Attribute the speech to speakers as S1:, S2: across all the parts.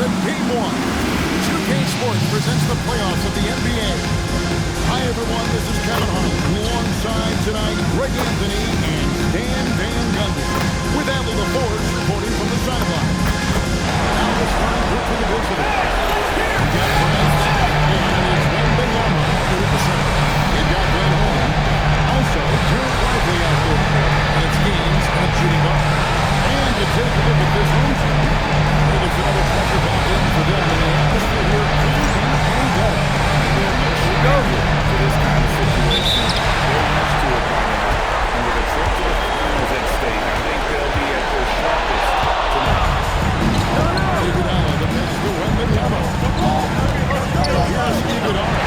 S1: to Game 1. 2K Sports presents the playoffs of the NBA. Hi, everyone. This is Kevin Hart. Alongside tonight, Greg Anthony and Dan Van Gundy. With Adley LaForge reporting from the sideline. Now this time, we're for the visitors. We've got Perez, and it's Wembanyama here at the center. We've got Glenn Horn. Also, Jared Lively out there. And it's Gaines at shooting guard. And to take a look at this home team, it is another pressure back in for them in the atmosphere here. And go.
S2: We go here for this kind of situation. They're used to it by now. And with a trip to the finals at stake, I think they'll be at their sharpest tonight.
S1: Iguodala, the pass to Wembanyama. Here's Iguodala.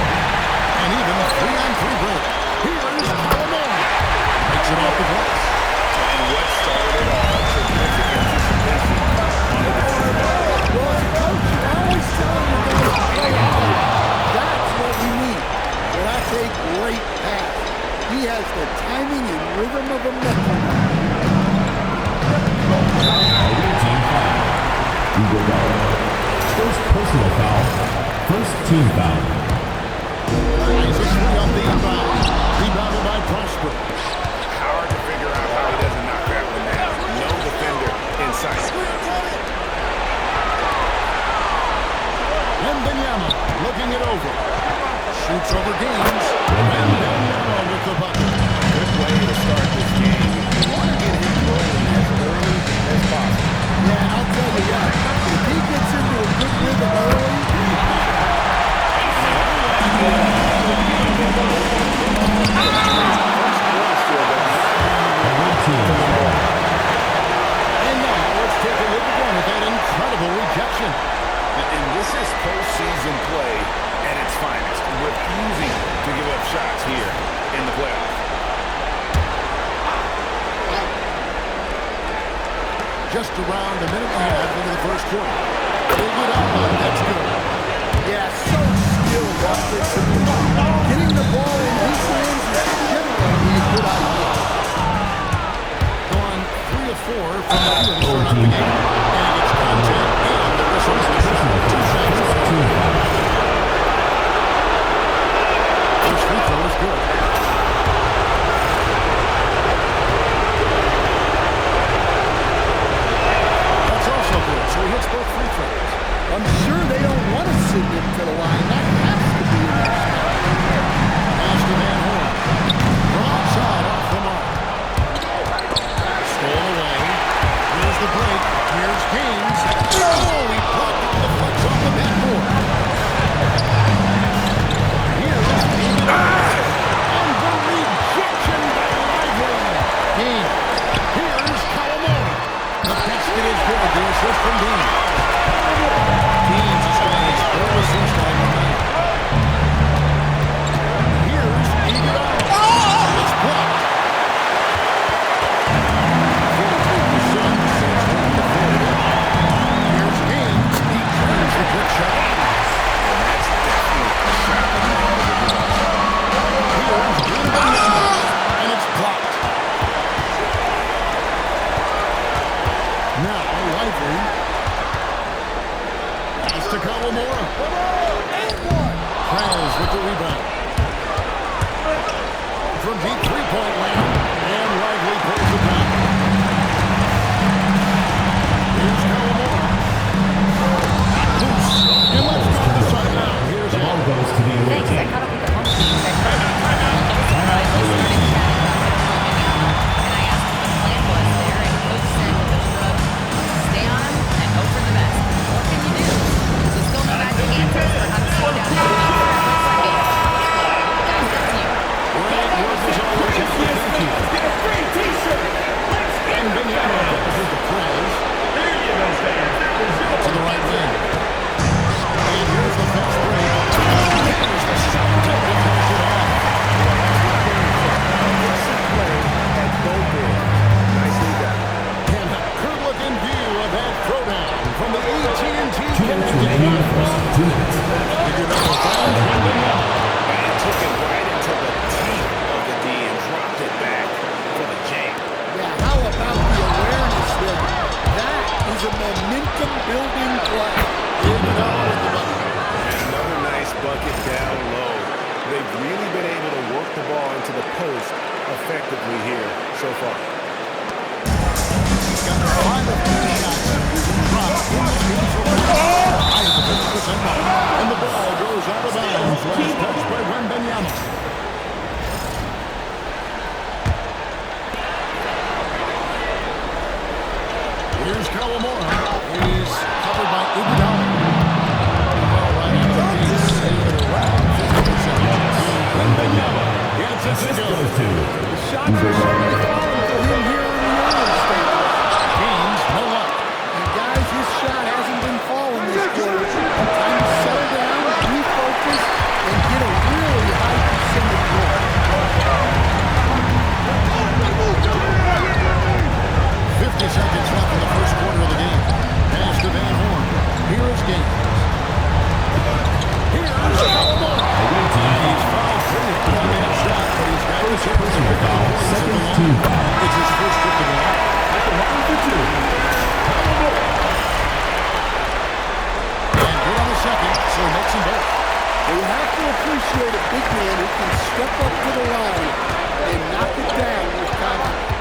S1: And even a 3-on-3 break. Here's Lamar. Makes it off the glass.
S2: And what started it all, significant anticipation on the defensive end.
S3: Well, as a coach, you always tell them you're going to play hard. That's what we need. Well, that's a great pass. He has the timing and rhythm of a metronome.
S4: Team foul. Iguodala. First personal foul. First team foul.
S1: Nice a three on the inbound. Rebounded by Prosper.
S2: Hard to figure out how he doesn't knock that one down. No defender in sight.
S1: Wembanyama looking it over. Shoots over Gaines. Wembanyama with the bucket.
S2: Good way to start this game. You want to get him rolling as early as possible.
S3: Yeah, I'll tell you what. If he gets into a good rhythm early,
S1: And now let's take a look again at that incredible rejection.
S2: And this is postseason play at its finest. Refusing to give up shots here in the playoffs.
S1: Just around a minute and a half into the first quarter. That's good.
S3: yeah, so skilled offensively. Getting the ball in his hands is generally a good idea.
S1: Gone 3 of 4 from the field to start off the game. And it's contact. And the whistle is
S4: Personal foul. First team foul.
S1: First free throw is good. That's also good. So he hits both free throws.
S3: I'm sure they don't want to send him to the line. That has to be an action.
S1: Pass to Van Horn. Broadside off the mark. Stolen away. Here's the break. Here's Gaines. Oh, he blocked it. The flex off the backboard. Here's Gaines. And the rejection by Lively. Gaines. Here's Calamari. The basket is good. The assist from Gaines. Gaines has got his fourth assist on the night. Here's Iguodala. It's blocked. 43% since from the field. Here's Gaines. He turns the quick shot.
S2: And that's definitely a shot that he wanted to do.
S1: Here's Wembanyama. And it's blocked. Now, Lively. Pass to Calamari. Prez with the rebound. From deep three-point land. And Lively pulls it back. Here's Calamari. Loose. And let's go to the side now. Here's
S4: The ball
S1: Al.
S4: goes to the away
S5: Thanks. I
S4: team.
S5: caught up with the home team. I heard about the timeout. I was starting chatting about it. And I asked what the plan was there, and Coach said with a shrug, stay on him and hope for the best. What can you do? So still no magic answers for how to slow down the game. Guys, that's you.
S1: Great work as always. Thank you. And Wembanyama goes with the Prez. To the right wing. And here's the fast break. Here's the shot to finish it off.
S2: And both in. Nicely done.
S1: And a good looking view of that throwdown from the AT&T
S4: 2 minutes remaining in the first. 2 minutes.
S1: Iguodala finds Wembanyama.
S2: And took it right into the teeth of the D and dropped it back for the jam.
S3: Yeah, how about the awareness that that is a momentum-building play?
S2: post effectively here so far.
S1: Got 5 of 10 shots. High at the 50% mark. And the ball goes out of bounds. Last touch by Wembanyama. Here's Kawamura. He's covered by Iguodala. Right after being saved around 50%.
S4: Wembanyama.
S1: Gets it to
S4: Assist
S1: go.
S4: goes to
S3: The shots are certainly falling for him here in the early stages.
S1: Gaines, no luck.
S3: And guys, his shot hasn't been falling this quarter. Time to settle down, refocus, and get a really high percentage look.
S1: 50 seconds left in the first quarter of the game. Pass to Van Horn. Here is Gaines. Here's Kawamura. He's fouled free on that shot, but he's got his
S4: Personal foul. Second team foul.
S1: It's his first trip to the line.
S4: At the line for 2.
S1: And good on the second, so he makes them both.
S3: They have to appreciate a big man who can step up to the line and knock it down with confidence.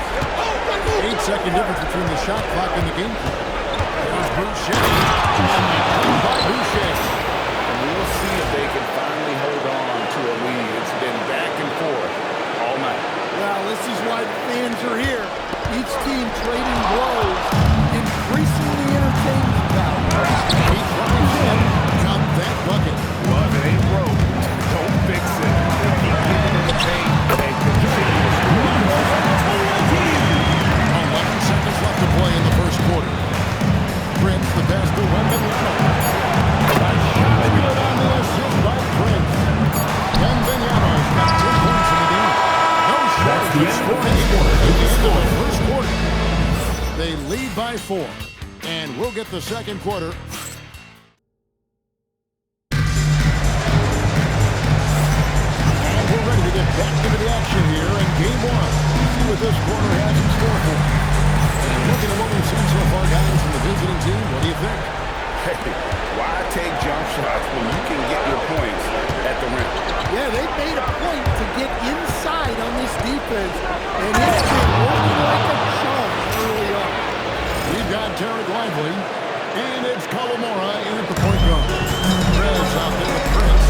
S1: 8-second difference between the shot clock and the game clock. There's Boucher. And by Boucher.
S2: And we'll see if they can finally hold on to a lead. It's been back and forth all night.
S3: Well, this is why the fans are here. Each team trading blows, increasing the entertainment value.
S1: He drives in. Got that bucket.
S2: Well, if it ain't broke, don't fix it. Keep getting in the paint and continue to score.
S1: 11 seconds left to play in the first quarter. Prince, the pass to Wembanyama. Good on the assist by Prince. Wembanyama's got 10 points in the game. No shot.
S4: That's the end of the
S1: First quarter. They lead by 4. And we'll get the second quarter. And we're ready to get back into the action here in game 1. See what this quarter has in store for us. And looking at what we've seen so far, guys, from the visiting team, what do you think?
S2: Hey, why take jump shots when you can get your points at the rim?
S3: Yeah, they made a point to get inside on this defense, and it's been working like a charm early on.
S1: We've got Tarek Lively, and it's Kawamura in at the point guard. Perez out there with Prince.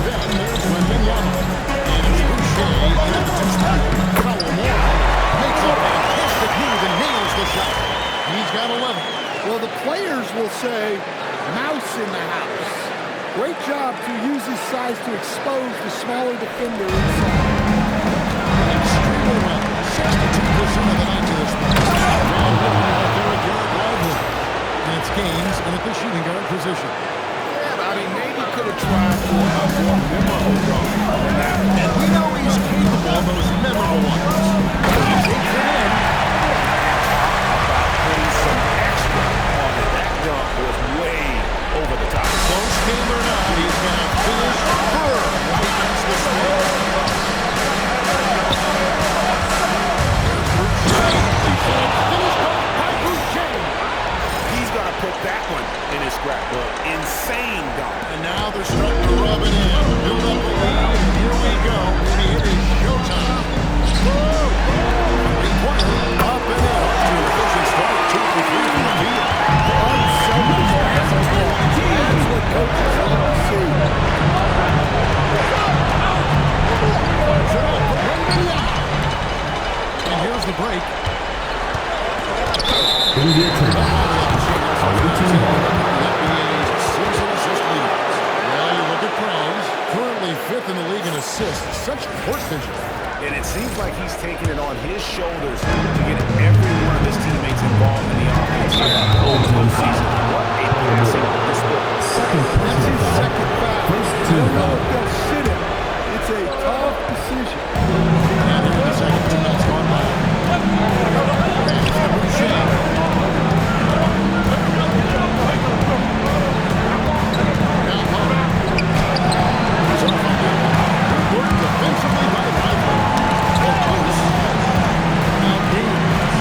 S1: Then there's Wembanyama. And it's Boucher in at the 2 spot. Kawamura makes a fantastic move and nails the shot. He's got 11.
S3: Well, the players will say, mouse in the house. Great job to use his size to expose the smaller defender inside.
S1: Extremely well. 62% of the night to this point. And looking right there at Tarek Lively. And it's Gaines in at the shooting guard position.
S2: Yeah, I mean, maybe could have tried for a more memorable dunk than that.
S1: And we know he's capable of those memorable ones. He takes it in.
S2: Putting some extra on it. That dunk was way over the top.
S1: Close game or not, he's going to finish firm right against the spot.
S2: He's got to put that one in his scrapbook. Insane dunk.
S1: And now they're starting to rub it in. Build up the lead, and here we go. Maybe it is showtime. Three-pointer up and in. To a efficient start. 2 for 3 from the field.
S3: Unselfish basketball. That's what coaches love to see.
S1: Fires it up for Wembanyama. And here's the break.
S4: It'll be a turnover.
S1: Well, you look at Perez, currently 5th in the league in assists. Such court vision.
S2: And it seems like he's taking it on his shoulders to get every one of his teammates involved in the offense.
S4: Overtime foul.
S2: What a passing display.
S4: Second
S3: That's
S4: personal
S3: his
S4: foul.
S3: second foul.
S4: First
S3: I
S4: team
S3: don't know
S4: foul.
S3: if they'll sit him. It's a tough decision.
S1: And there's the second 2 minutes gone by. Boucher. Defensively by Lively. Now Gaines.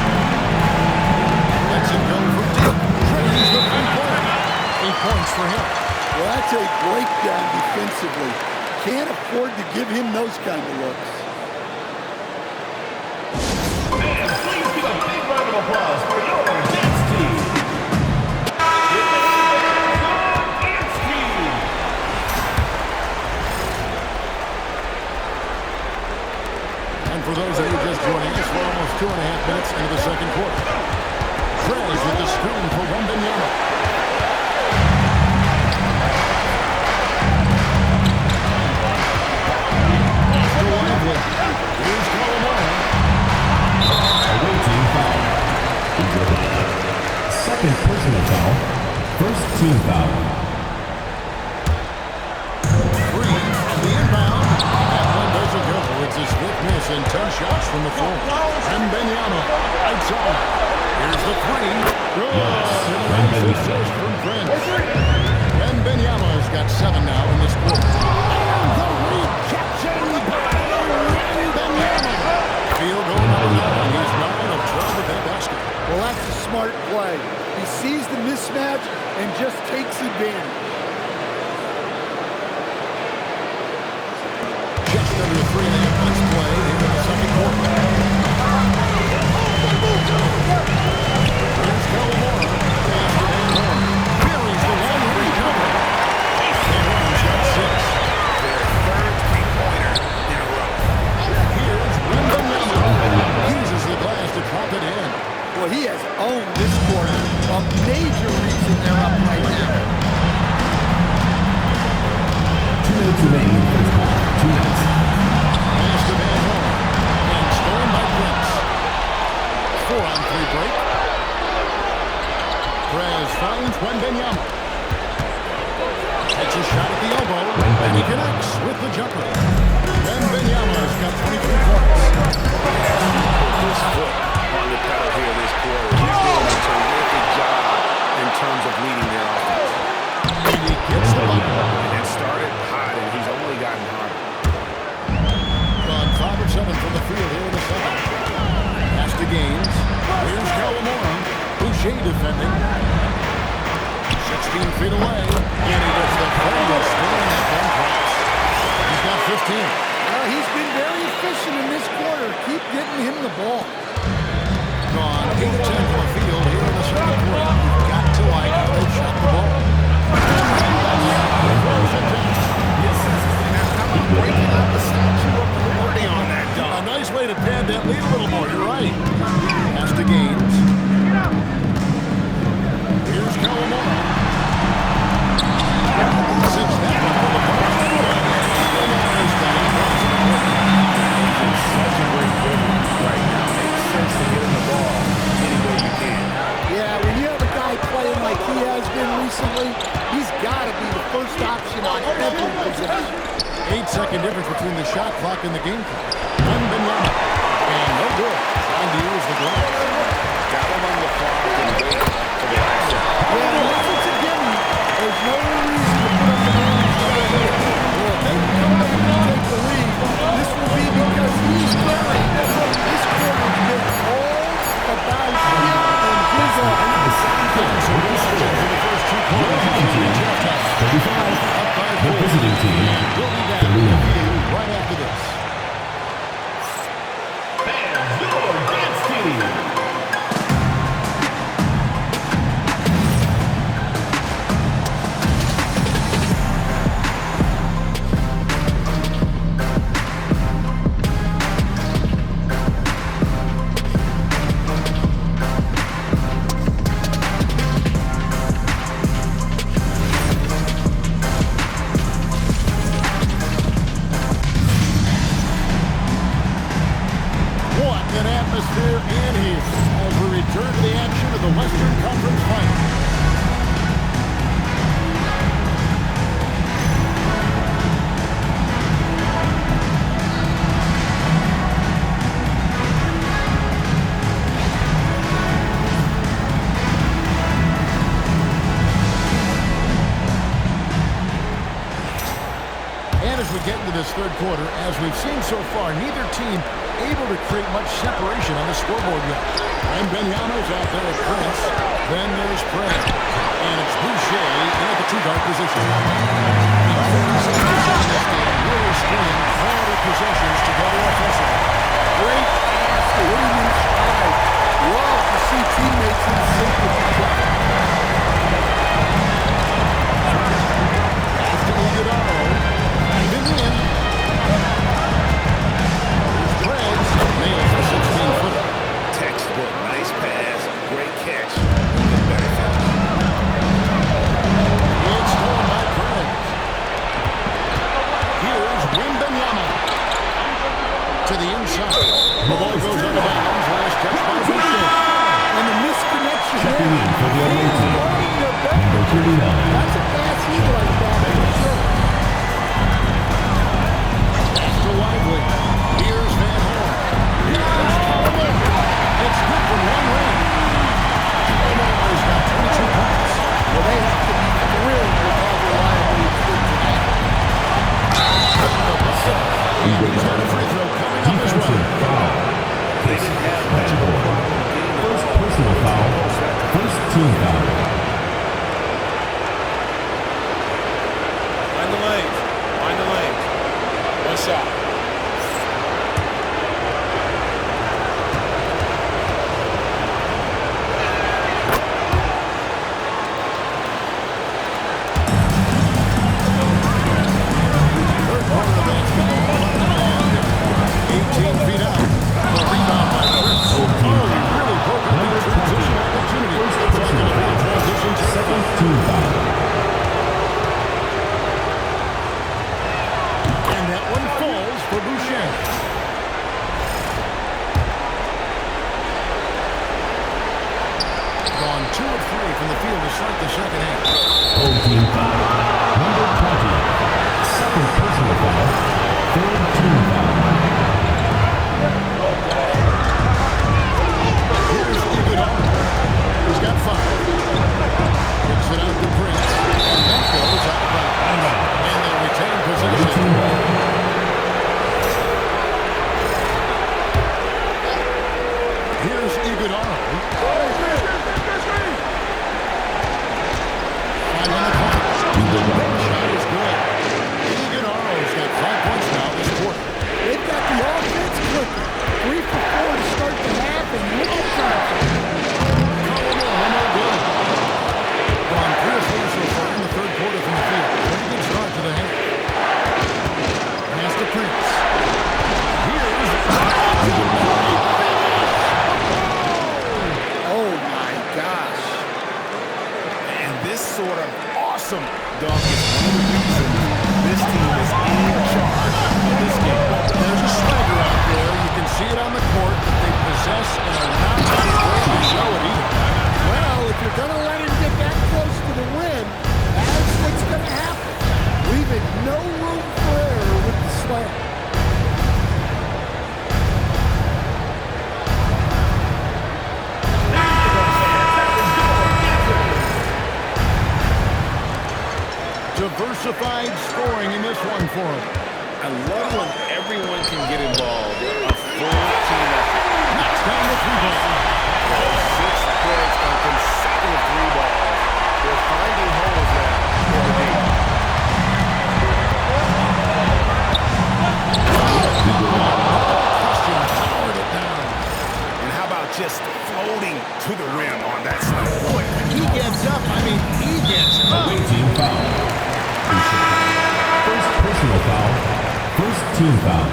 S1: Lets him go for 2. Drains the 3-pointer. 8 points for him.
S3: Well, that's a breakdown defensively. Can't afford to give him those kind of looks.
S4: First team foul.
S1: 3 on the inbound. That one doesn't go. It's a swift miss and 10 shots from the floor. And Benyama outside. Here's the 3. Good. And the assist from Prince. And Benyama has got 7 now in this quarter. And the rejection by Benyama. Field goal number 9. He's not in a trouble with that basket.
S3: Well, that's a smart play. He sees the mismatch and just takes advantage.
S1: Just under 3.5 minutes play here in the second quarter. Here's Gallimore. Carries the long-range jumper. And Orange got 6.
S2: Their third three-pointer in a row.
S1: Here's Wembanyama. Uses the glass to drop it in.
S3: Well, he has owned this quarter. A major reason they're up right now.
S4: 2 minutes remaining in the first quarter. 2 minutes.
S1: Pass to Van Horn. And stolen by Prince. 4-on-3 break. Perez finds Wembanyama. Takes a shot at the elbow. And he connects with the jumper. Wembanyama's got 23 points.
S2: His foot on the pedal here this quarter. He's doing a terrific job in terms of leading their offense.
S1: And he gets the ball.
S2: And it started hot, and he's only gotten hotter.
S1: Gone 5 of 7 from the field here in the second. Pass to Gaines. Here's Gallimore. Boucher defending. 16 feet away. And he gets the final spin in that one pass. He's got 15.
S3: Well, he's been very efficient in this quarter. Keep getting him the ball.
S1: Gone 8 of 10 from the field here in the second quarter. You've got to like how they shot the ball.
S2: Breaking up the statue of liberty on that
S1: A
S2: dunk.
S1: nice way to pad that lead a little more. You're right. Pass to Gaines. Here's Gallimore. Sits that one for the ball.
S2: Such a great rhythm right now. Makes sense to get him the ball any way you can.
S3: Yeah, when you have a guy playing like he has been recently, he's got to be the first option on every possession.
S1: 8-second difference between the shot clock and the game clock. Wembanyama. And no good. Trying to use the glass.
S2: Got him on the clock and wait for the last shot.
S3: Yeah, unless it's a gimme, there's no reason to put up the range right here. Well, if they can come up and take the lead, this will be because he's playing. This quarter has been all about him and his offense.
S1: So this is for the first 2 quarters.
S4: 35. The visiting team.
S1: We'll be back with you right after this.
S4: Fans, your dance team.
S1: Atmosphere in here as we return to the action of the Western Conference Finals. And as we get into this third quarter, as we've seen so far, neither team able to create much separation on the scoreboard yet. And Benyama's out there at Prince. Then there's Prince. And it's Boucher in at the 2-guard position. Really stringing quality possessions together offensively.
S3: Great pass to hit him in stride. Love to see teammates in sync with each other.
S1: Pass to Iguodala. Diving in. Threads. Nails the 16-footer.
S2: Textbook, nice pass, great catch. Even better finish.
S1: It's stolen by Perez. Here's Wembanyama. To the inside. The ball goes out of bounds. Last catch by Boucher.
S3: And the misconnection there
S4: 39.
S3: That's a fast heat like that, for sure.
S1: Pass to Lively. Here's Van Horn. Here's Colomore. It's good from one ring. Colomore's got 22 points.
S3: Well, they have to be thrilled with how reliably it's been tonight.
S1: He's got a free throw coming up as well.
S4: Defensive foul. This Van Horn. First personal foul. First team foul.
S2: Find the lanes. Find the lanes. One shot.
S1: Third quarter of basketball. 18 feet out. The rebound by Chris. Oh, he really broke up the transition opportunity. It's like a bad transition to
S4: Second team foul.
S1: and that one falls for Boucher. Gone 2 of 3 from the field to start the second half.
S4: Home team foul. Number 20. Second personal foul. Third team foul.
S1: Here's Iguodala. He's got 5. Kicks it out to Prince. And that goes out of bounds. And they retain possession. Here's Iguodala. 5 on the clock. Shot is good. Iguodala's got 5 points now this quarter.
S3: They've got the offense clicking. 3 for 4 to start the half, and look at Thompson.
S1: Colomore, no good. Gone 3 or 4 so far in the third quarter from the field. Pretty good start to the half. Pass to Prince. Here's
S3: Oh, my gosh.
S2: And this sort of awesome dunk is one of the reasons this team is in charge of this game.
S1: There's a swagger out there. You can see it on the court that they possess and are not afraid to show it either.
S3: Well, if you're going to let him get that close to the rim, that's what's going to happen. Leaving no room for error with the slam.
S1: Diversified scoring in this one for him.
S2: I love when everyone can get involved. A full team effort.
S1: Knocks down the three-ball.
S2: 6 points on consecutive 3 balls. They're finding holes now for the game.
S1: Christian powered it down.
S2: And how about just floating to the rim on that side? Boy,
S1: He gets up. I mean, he gets up.
S4: Away team foul. First personal foul. First team foul.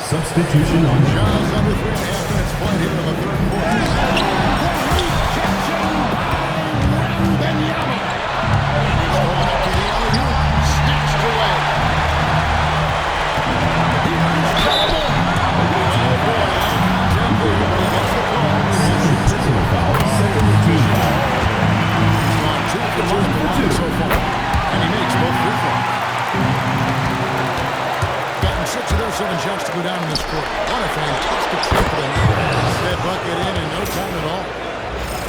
S4: Substitution on
S1: Jaws under 3.5 minutes played here in the third quarter. Wembanyama. He's going up to the alley-oop. Snatched away. Here's Colomore. Oh, boy. Temple gets the call.
S4: second personal foul. Second team foul.
S1: He's gone 2 for 2 in the line so far. And he makes both free throws. Gotten 6 of those 7 shots to go down in this quarter. What a fantastic shot for them. That bucket in no time at all.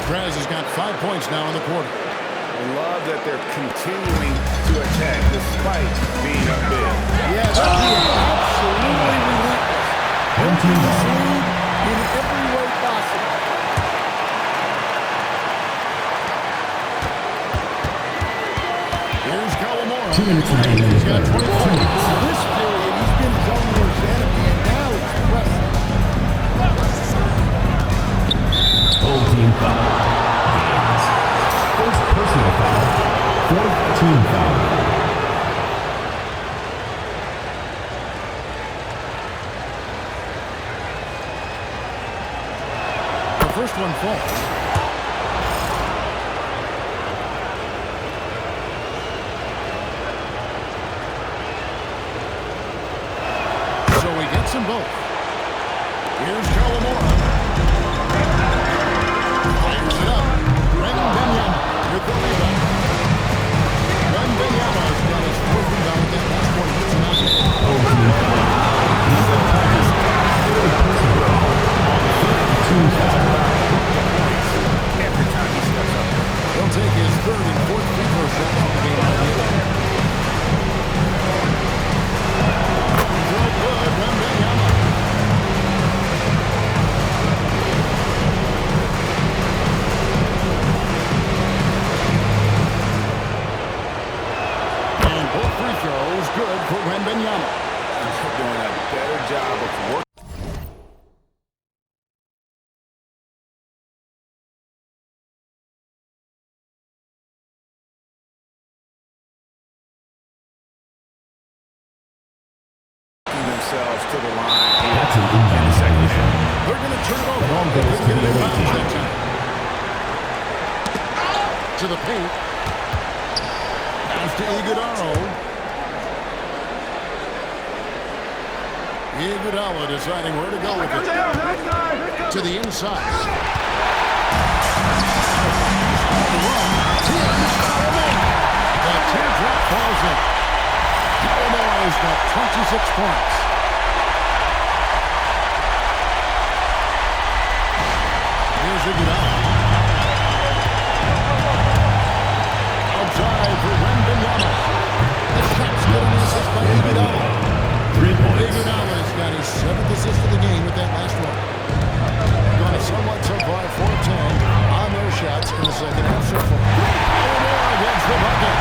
S1: Graz has got 5 points now in the quarter.
S2: I love that they're continuing to attack despite being up big.
S3: Yeah, they're being absolutely relentless.
S4: Home team
S3: This
S4: foul.
S3: lead in every way possible.
S1: Here's Colomore.
S4: 2 minutes remaining in the
S1: He's got
S4: third.
S1: 24.
S3: This period, he's been zone worst enemy, and now it's pressing.
S4: Home team foul. First personal foul. Fourth team foul.
S1: The first one falls. So he gets them both. Here's Colomore. Fires it up. Wembanyama with the rebound. good for Wembanyama.
S2: He's doing a better job of working themselves to the line here
S4: That's an
S2: in the
S4: inbound
S2: second
S4: violation.
S2: half.
S1: They're going to turn it over.
S4: Ball
S1: They
S4: goes
S1: couldn't
S4: to
S1: get
S4: the
S1: any fouls
S4: 18.
S1: that time. To the paint. Pass to Iguodala. Iguodala deciding where to go with it. To the inside. The run. The teardrop falls in. Illinois has got 26 points. Here's Iguodala. Outside for Wembanyama. The shot's good on the assist by Iguodala.
S4: 3 points.
S1: Iguodala's got his 7th assist of the game with that last one. Gone somewhat so far, 4 of 10 on those shots in the second half so far. Illinois gets the bucket.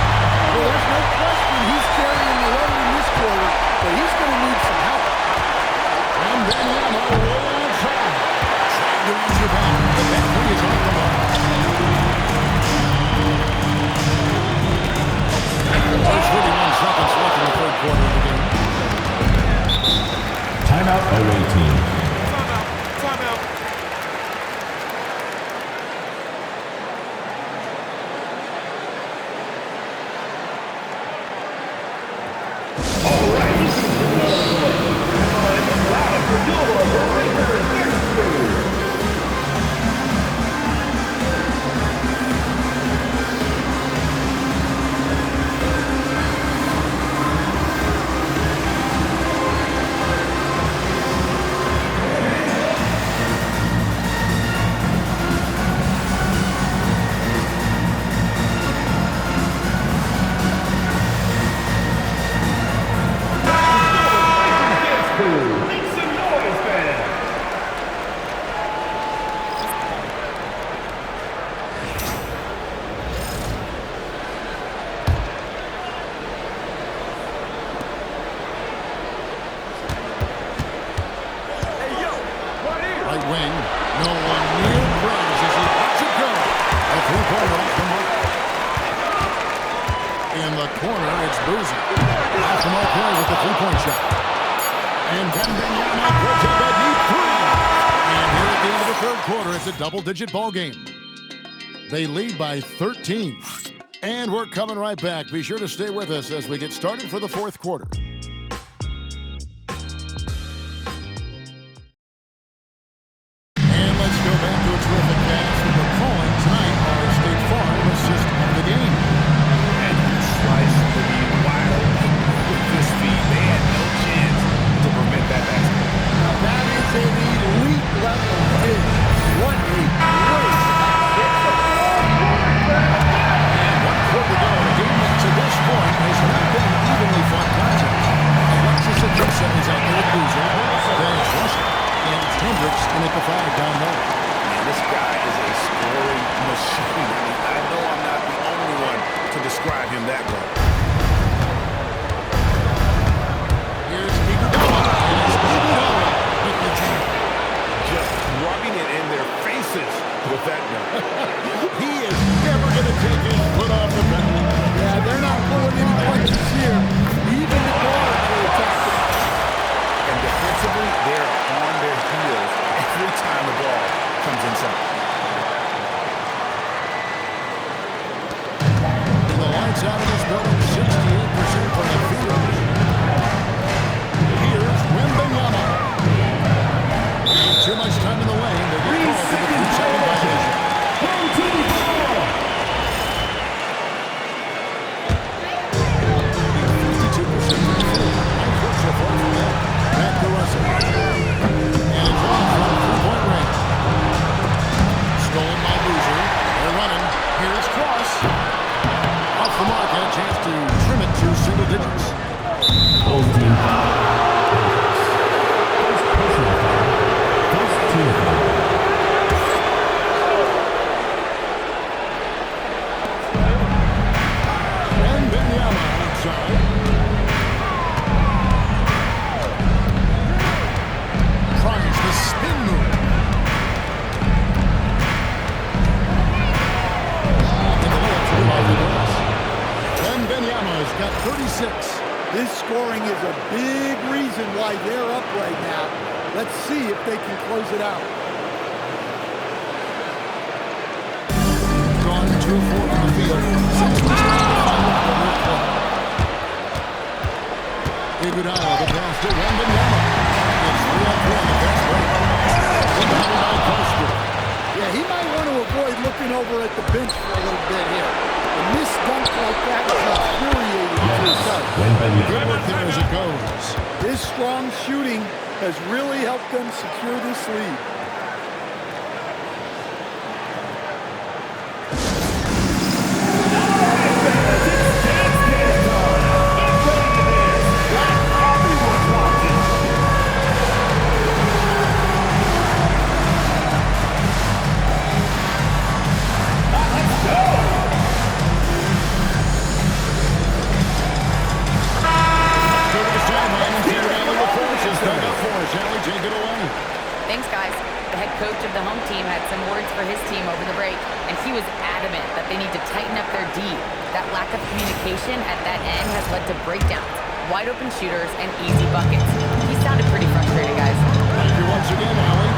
S3: Well, there's no question he's carrying the load in this quarter, but he's going to need some help.
S1: Wembanyama way outside. Trying to reach the back. The back three is off the mark. There's 31 seconds left in the third quarter of the game.
S4: Timeout, away team.
S2: Timeout.
S1: Right wing. No one near Graves as he lets it go. A three-pointer off the mark. In the corner, it's Boozy. Off the mark there with the three-point shot. And Wembanyama puts up a deep three. And here at the end of the third quarter, it's a double-digit ball game. They lead by 13. And we're coming right back. Be sure to stay with us as we get started for the fourth quarter. And let's go back to a terrific pass that we're calling tonight our State Farm assist of the game.
S2: And he sliced the knee wide open with this feed. They had no chance to prevent that basket.
S3: Now, that is an elite level hit. What a great
S1: And 1 quarter to go in a game that to this point has not been an evenly fought contest. Alexis Ajinça is out there with Boozer. Dennis Russell and Hendricks in at the 5 down low.
S2: Man, this guy is a scoring machine. I know I'm not the only one to describe him that way.
S1: Here's Iguodala. And it's Iguodala with the jam.
S2: Just rubbing it in their faces with that gun.
S1: He is never going to take his foot off the pedal.
S3: Yeah, they're not pulling any punches here. Even the guards will attack them.
S2: And defensively, they're on their heels every time the ball comes inside.
S1: And the lights out of this building, 68% from the field. Here's Wembanyama. Too much time in the lane. They get called for the 3-second violation. 52% from the field. One so far from that. Back to Russell. And it's off from three-point range. Stolen by Boozer. They're running. Here's Cross. Off the mark, and a chance to trim it to single digits.
S4: Both team foul. First personal foul. First team foul.
S1: Wembanyama outside. got 36.
S3: This scoring is a big reason why they're up right now. Let's see if they can close it out.
S1: Gone 2 of 4 from the field. 6 to final quarter play. Iguodala, the pass to Wembanyama. It's 3 on 4 on the fast break. Rebounded by Costa.
S3: Yeah, he might want to avoid looking over at the bench for a little bit here. A missed dunk like that is infuriating to his son.
S1: Good work there as it goes.
S3: His strong shooting has really helped them secure this lead.
S5: Thanks, guys. The head coach of the home team had some words for his team over the break, and he was adamant that they need to tighten up their D. That lack of communication at that end has led to breakdowns, wide open shooters, and easy buckets. He sounded pretty frustrated, guys.
S1: Thank you once again, Howie.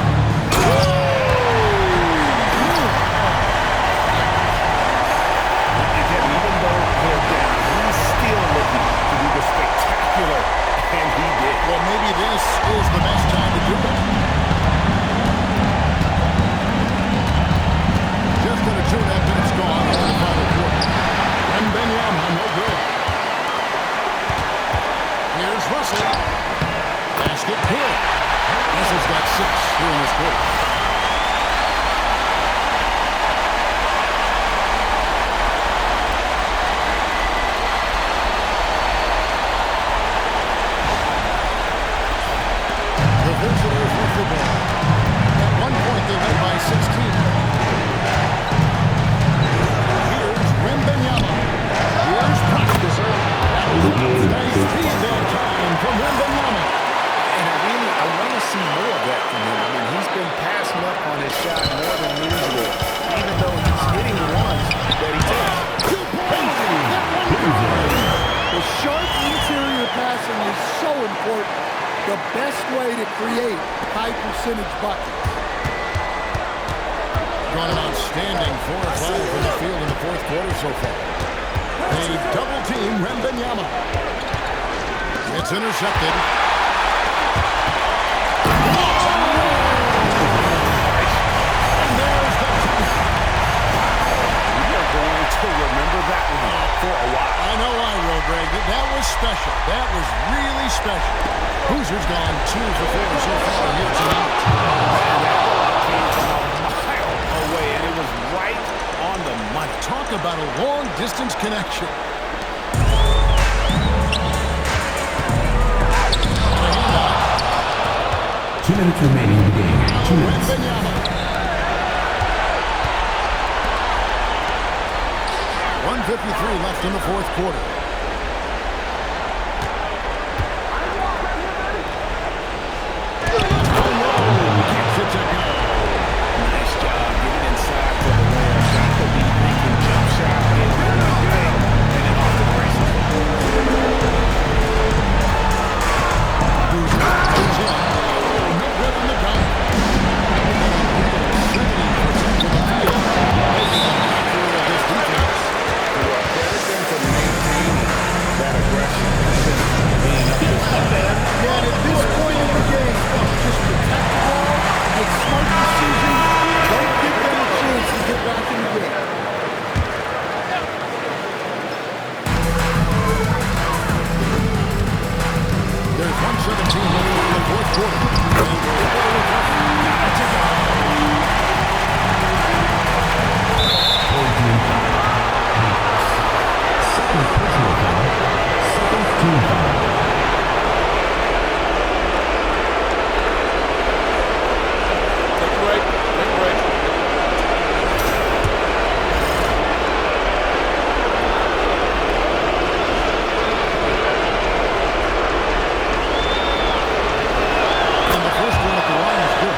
S2: Even though they're down, he's still looking to do the spectacular, and he did.
S1: Well, maybe this is the best time to do it. Just under 2.5 minutes gone in the final quarter. And Wembanyama, no good. Here's Russell. Basket good. Russell's got 6 here in this quarter. The visitors with the ball. At one point, they led by 16. Here's Wembanyama. Here's Prosper. Nice feed that time from Wembanyama.
S2: And I want to see more of that from him. I mean, he's been passing up on his shot more than usual, even though he's hitting the ones that he takes.
S3: The sharp interior passing is so important. The best way to create high-percentage buckets.
S1: Got an outstanding 4 or 5 from the field in the fourth quarter so far. They double team Wembanyama. It's intercepted. And there's the dunk.
S2: We are going to remember that one for a while.
S1: I know I will, Greg. That was special. That was really special. Hoosiers gone 2 for 4 so far here tonight.
S2: Came from a mile away, and it was right on the money.
S1: Talk about a long-distance connection.
S4: 2 minutes remaining in the game. 2 minutes.
S1: Wembanyama. 1:53 left in the fourth quarter.
S2: Nice job getting inside for the win. Got the lead, making jump shot, and really good, and then off the races.
S1: No good on the dunk. 70% from the field. This defense.
S2: Well, better than for maintaining that aggression since being up this bad.
S3: Yeah, and at this point in the game, just protect the ball, make smart decisions, don't give them a chance to get back in the game.
S1: There's 1:17 left in the fourth quarter.
S4: Second personal foul. Second team foul.
S2: Take a break. Take a break.
S1: And the first one at the line is good.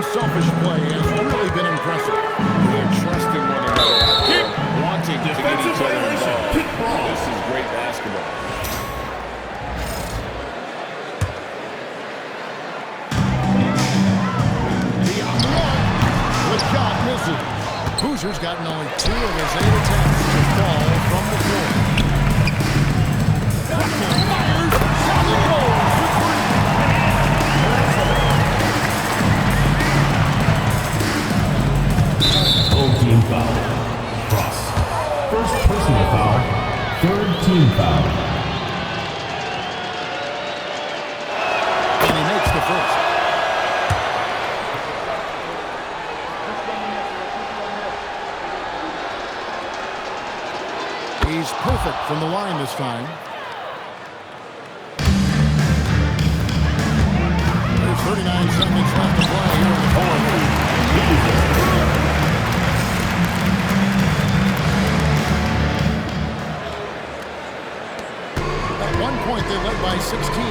S1: unselfish play has really been impressive.
S2: They're trusting one another out there, wanting to get each other involved. This is great basketball.
S1: Beyond the arc. The shot misses. Hoosier's gotten only 2 of his 8 attempts to fall from the floor. Fires. Shot and goes for 3.
S4: Home team foul. Cross. First personal foul. Third team foul.
S1: And he makes the first. He's perfect from the line this time. There's 39 seconds left to play here in the fourth. At one point, they led by 16.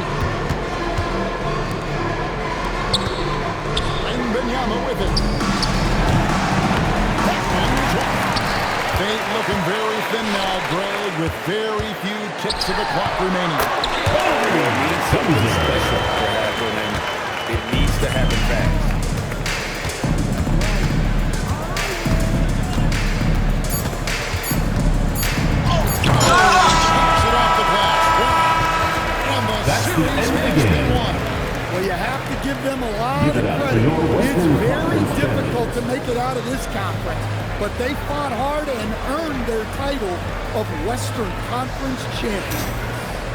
S1: And Benyama with it. That one is off. Fate looking very thin now, Greg, with very few ticks of the clock remaining.
S2: It needs something special to happen, and it needs to happen fast.
S1: Knocks it off the glass. And the
S4: That's the
S1: series
S4: end of the
S1: has
S4: game.
S1: been won.
S3: Well, you have to give them a lot
S4: Give
S3: of
S4: it up for
S3: credit.
S4: your
S3: It's
S4: Western
S3: very
S4: Conference
S3: difficult to make it out of this conference, but they fought hard and earned their title of Western Conference champion.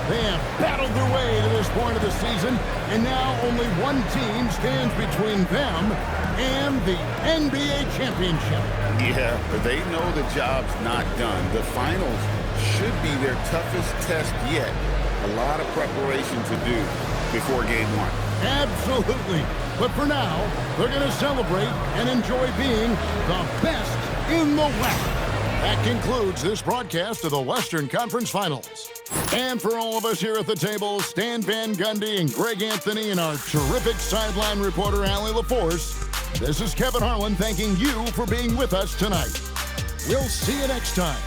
S1: They have battled their way to this point of the season, and now only one team stands between them and the NBA championship.
S2: Yeah, but they know the job's not done. The finals should be their toughest test yet. A lot of preparation to do before game 1.
S1: Absolutely. But for now, they're going to celebrate and enjoy being the best in the West. That concludes this broadcast of the Western Conference Finals. And for all of us here at the table, Stan Van Gundy and Greg Anthony and our terrific sideline reporter, Allie LaForce, this is Kevin Harlan thanking you for being with us tonight. We'll see you next time